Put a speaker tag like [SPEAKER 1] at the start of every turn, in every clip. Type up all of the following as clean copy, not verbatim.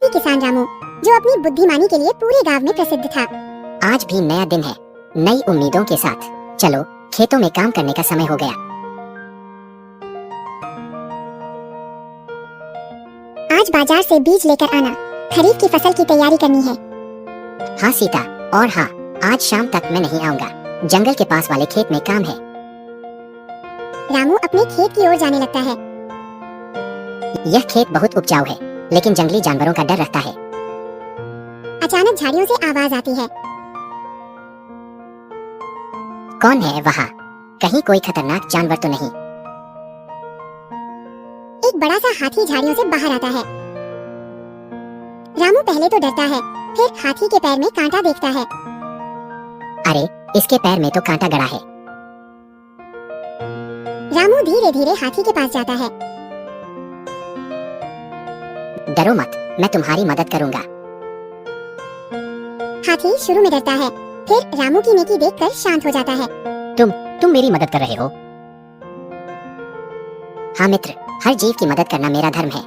[SPEAKER 1] मेहनती किसान रामू, जो अपनी बुद्धिमानी के लिए पूरे गांव में प्रसिद्ध था।
[SPEAKER 2] आज भी नया दिन है, नई उम्मीदों के साथ। चलो खेतों में काम करने का समय हो गया।
[SPEAKER 1] आज बाजार से बीज लेकर आना, खरीफ की फसल की तैयारी करनी है।
[SPEAKER 2] हाँ सीता, और हाँ, आज शाम तक मैं नहीं आऊंगा। जंगल के पास वाले खेत में काम है।
[SPEAKER 1] रामू अपने खेत की ओर जाने लगता है।
[SPEAKER 2] यह खेत बहुत उपजाऊ है, लेकिन जंगली जानवरों का डर रहता है।
[SPEAKER 1] अचानक झाड़ियों से आवाज आती है।
[SPEAKER 2] कौन है वहाँ? कहीं कोई खतरनाक जानवर तो नहीं?
[SPEAKER 1] एक बड़ा सा हाथी झाड़ियों से बाहर आता है। रामू पहले तो डरता है, फिर हाथी के पैर में कांटा देखता है।
[SPEAKER 2] अरे, इसके पैर में तो कांटा गड़ा है।
[SPEAKER 1] रामू धीरे धीरे हाथी के पास जाता है।
[SPEAKER 2] डरो मत, मैं तुम्हारी मदद करूंगा।
[SPEAKER 1] हाथी शुरू में डरता है, फिर रामू की नेकी देखकर शांत हो जाता है।
[SPEAKER 2] तुम मेरी मदद कर रहे हो? हाँ मित्र, हर जीव की मदद करना मेरा धर्म है।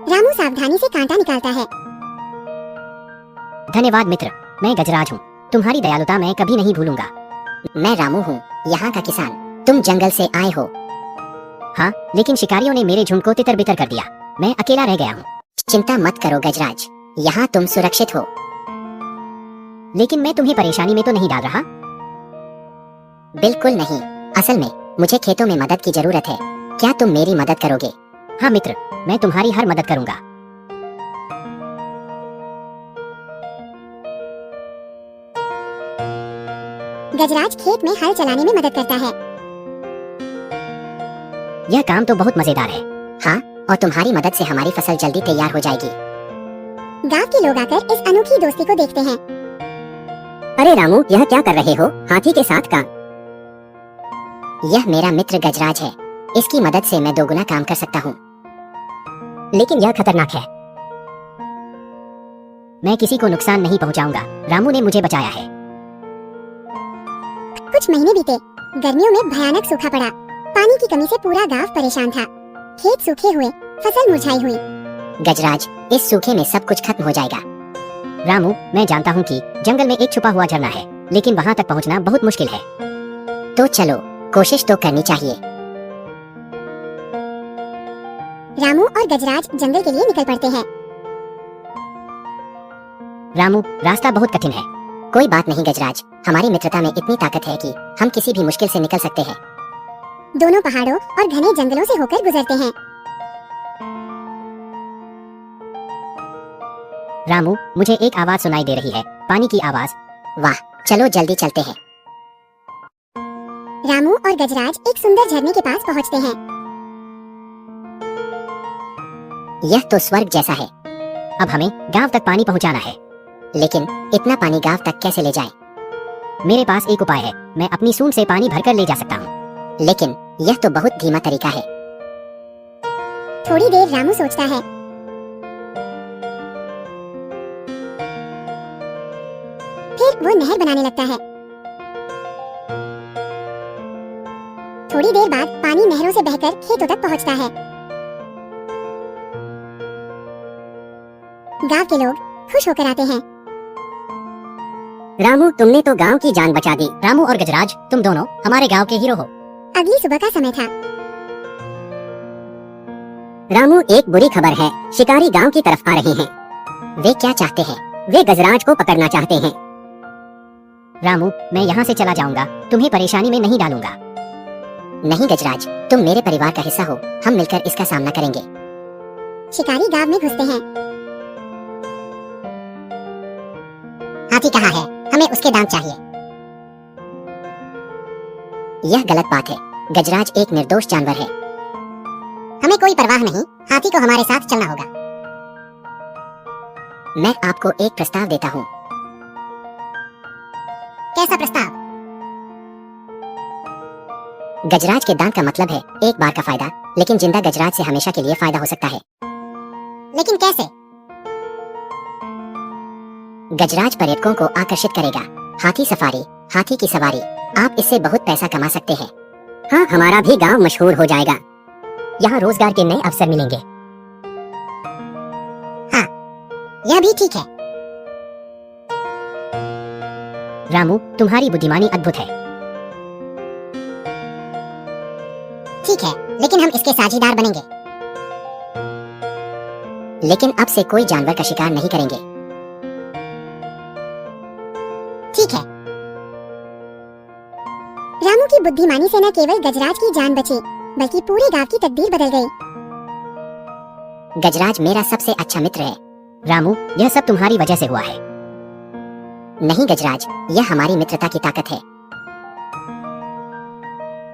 [SPEAKER 1] रामू सावधानी से कांटा निकालता है।
[SPEAKER 2] धन्यवाद मित्र, मैं गजराज हूँ। तुम्हारी दयालुता मैं कभी नहीं भूलूंगा। मैं रामू हूँ, यहाँ का किसान। तुम जंगल से आए हो? हाँ, लेकिन शिकारियों ने मेरे झुंड को तितर बितर कर दिया। मैं अकेला रह गया हूँ। चिंता मत करो गजराज, यहाँ तुम सुरक्षित हो। लेकिन मैं तुम्हें परेशानी में तो नहीं डाल रहा? बिल्कुल नहीं। असल में मुझे खेतों में मदद की जरूरत है। क्या तुम मेरी मदद करोगे? हाँ मित्र, मैं तुम्हारी हर मदद करूंगा।
[SPEAKER 1] गजराज खेत में हल चलाने में मदद करता है।
[SPEAKER 2] यह काम तो बहुत मजेदार है। हाँ, और तुम्हारी मदद से हमारी फसल जल्दी तैयार हो जाएगी।
[SPEAKER 1] गांव के लोग आकर इस अनोखी दोस्ती को देखते हैं।
[SPEAKER 2] अरे रामू, यह क्या कर रहे हो? हाथी के साथ काम? यह मेरा मित्र गजराज है। इसकी मदद से मैं दोगुना काम कर सकता हूँ। लेकिन यह खतरनाक है। मैं किसी को नुकसान नहीं पहुँचाऊंगा। रामू ने मुझे बचाया है।
[SPEAKER 1] कुछ महीने बीते। गर्मियों में भयानक सूखा पड़ा। पानी की कमी से पूरा गांव परेशान था। खेत सूखे हुए, फसल मुरझाई हुई।
[SPEAKER 2] गजराज, इस सूखे में सब कुछ खत्म हो जाएगा। रामू, मैं जानता हूँ कि जंगल में एक छुपा हुआ झरना है, लेकिन वहाँ तक पहुँचना बहुत मुश्किल है। तो चलो, कोशिश तो करनी चाहिए।
[SPEAKER 1] रामू और गजराज जंगल के लिए निकल पड़ते हैं।
[SPEAKER 2] रामू, रास्ता बहुत कठिन है। कोई बात नहीं गजराज, हमारी मित्रता में इतनी ताकत है कि हम किसी भी मुश्किल से निकल सकते हैं।
[SPEAKER 1] दोनों पहाड़ों और घने जंगलों से होकर गुजरते हैं।
[SPEAKER 2] रामू, मुझे एक आवाज सुनाई दे रही है, पानी की आवाज। वाह, चलो जल्दी चलते हैं।
[SPEAKER 1] रामू और गजराज एक सुंदर झरने के पास पहुंचते हैं।
[SPEAKER 2] यह तो स्वर्ग जैसा है। अब हमें गांव तक पानी पहुंचाना है। लेकिन इतना पानी गांव तक कैसे ले जाएं? मेरे पास एक उपाय है। मैं अपनी सूंड से पानी भरकर ले जा सकता हूँ। लेकिन यह तो बहुत धीमा तरीका है।
[SPEAKER 1] थोड़ी देर रामू सोचता है। फिर वो नहर बनाने लगता है। थोड़ी देर बाद पानी नहरों से बहकर खेतों तक पहुंचता है। गांव के लोग खुश होकर आते हैं।
[SPEAKER 2] रामू, तुमने तो गांव की जान बचा दी। रामू और गजराज, तुम दोनों हमारे गांव के हीरो हो।
[SPEAKER 1] अगली सुबह का समय था।
[SPEAKER 2] रामू, एक बुरी खबर है। शिकारी गांव की तरफ आ रहे हैं। वे क्या चाहते हैं? वे गजराज को पकड़ना चाहते हैं। रामू, मैं यहाँ से चला जाऊंगा। तुम्हें परेशानी में नहीं डालूंगा। नहीं गजराज, तुम मेरे परिवार का हिस्सा हो। हम मिलकर इसका सामना करेंगे।
[SPEAKER 1] शिकारी गांव में घुसते हैं।
[SPEAKER 2] हाथी कहाँ है? हमें उसके दांत चाहिए। यह गलत बात है। गजराज एक निर्दोष जानवर है। हमें कोई परवाह नहीं। हाथी को हमारे साथ चलना होगा। मैं आपको एक प्रस्ताव देता हूँ। कैसा प्रस्ताव? गजराज के दांत का मतलब है एक बार का फायदा, लेकिन जिंदा गजराज से हमेशा के लिए फायदा हो सकता है। लेकिन कैसे? गजराज पर्यटकों को आकर्षित करेगा। हाथी सफारी, हाथी की सवारी, आप इससे बहुत पैसा कमा सकते हैं। हाँ, हमारा भी गांव मशहूर हो जाएगा। यहाँ रोजगार के नए अवसर मिलेंगे।
[SPEAKER 1] यह भी ठीक है।
[SPEAKER 2] रामू, तुम्हारी बुद्धिमानी अद्भुत है।
[SPEAKER 1] ठीक है, लेकिन हम इसके साझीदार बनेंगे।
[SPEAKER 2] लेकिन अब से कोई जानवर का शिकार नहीं करेंगे।
[SPEAKER 1] ठीक है। रामू की बुद्धिमानी से न केवल गजराज की जान बची, बल्कि पूरे गांव की तकदीर बदल गई।
[SPEAKER 2] गजराज मेरा सबसे अच्छा मित्र है। रामू, यह सब तुम्हारी वजह से हुआ है। नहीं गजराज, यह हमारी मित्रता की ताकत है।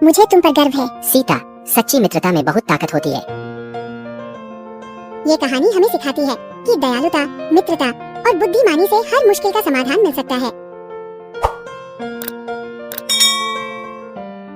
[SPEAKER 1] मुझे तुम पर गर्व है।
[SPEAKER 2] सीता, सच्ची मित्रता में बहुत ताकत होती है।
[SPEAKER 1] ये कहानी हमें सिखाती है कि दयालुता, मित्रता और बुद्धिमानी से हर मुश्किल का समाधान मिल सकता है।